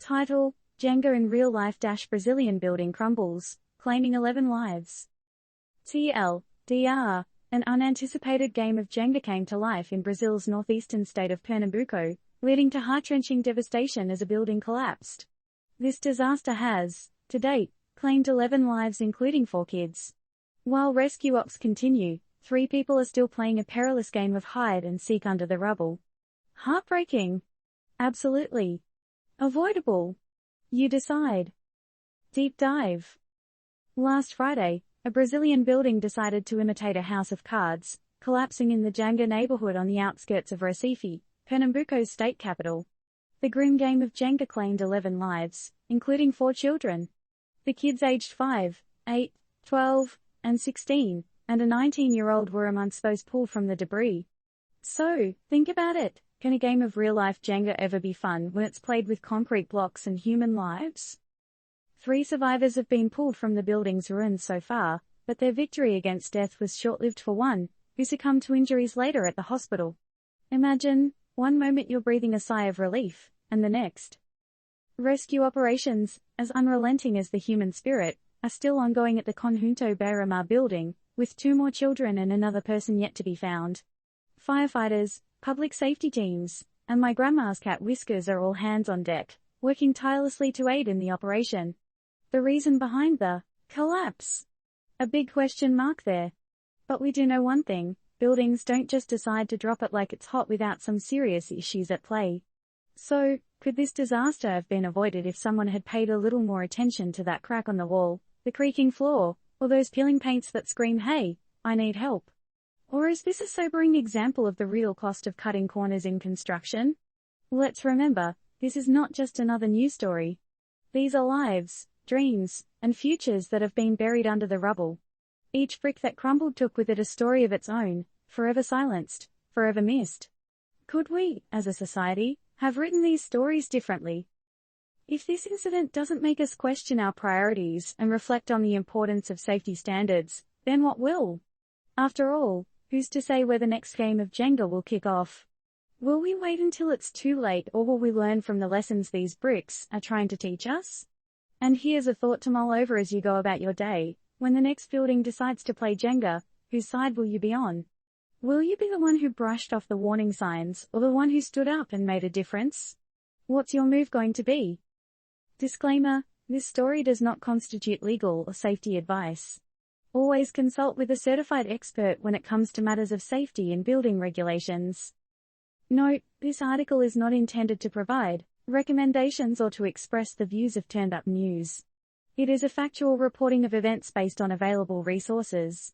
Title: Jenga in real-life - Brazilian building crumbles, claiming 11 lives. TLDR: An unanticipated game of Jenga came to life in Brazil's northeastern state of Pernambuco, leading to heart-wrenching devastation as a building collapsed. This disaster has, to date, claimed 11 lives including 4 kids. While rescue ops continue, 3 people are still playing a perilous game of hide and seek under the rubble. Heartbreaking? Absolutely. Avoidable? You decide. Deep dive. Last Friday, a Brazilian building decided to imitate a house of cards, collapsing in the Jenga neighborhood on the outskirts of Recife, Pernambuco's state capital. The grim game of Jenga claimed 11 lives, including 4 children. The kids aged 5, 8, 12, and 16, and a 19-year-old were amongst those pulled from the debris. So, think about it. Can a game of real-life Jenga ever be fun when it's played with concrete blocks and human lives? 3 survivors have been pulled from the building's ruins so far, but their victory against death was short-lived for one, who succumbed to injuries later at the hospital. Imagine, one moment you're breathing a sigh of relief, and the next. Rescue operations, as unrelenting as the human spirit, are still ongoing at the Conjunto Beira-Mar building, with 2 more children and another person yet to be found. Firefighters, public safety teams, and my grandma's cat Whiskers are all hands on deck, working tirelessly to aid in the operation. The reason behind the collapse? A big question mark there. But we do know one thing: buildings don't just decide to drop it like it's hot without some serious issues at play. So, could this disaster have been avoided if someone had paid a little more attention to that crack on the wall, the creaking floor, or those peeling paints that scream, "Hey, I need help"? Or is this a sobering example of the real cost of cutting corners in construction? Let's remember, this is not just another news story. These are lives, dreams, and futures that have been buried under the rubble. Each brick that crumbled took with it a story of its own, forever silenced, forever missed. Could we, as a society, have written these stories differently? If this incident doesn't make us question our priorities and reflect on the importance of safety standards, then what will? After all, who's to say where the next game of Jenga will kick off? Will we wait until it's too late, or will we learn from the lessons these bricks are trying to teach us? And here's a thought to mull over as you go about your day. When the next building decides to play Jenga, whose side will you be on? Will you be the one who brushed off the warning signs, or the one who stood up and made a difference? What's your move going to be? Disclaimer: this story does not constitute legal or safety advice. Always consult with a certified expert when it comes to matters of safety and building regulations. Note: this article is not intended to provide recommendations or to express the views of Turned Up News. It is a factual reporting of events based on available resources.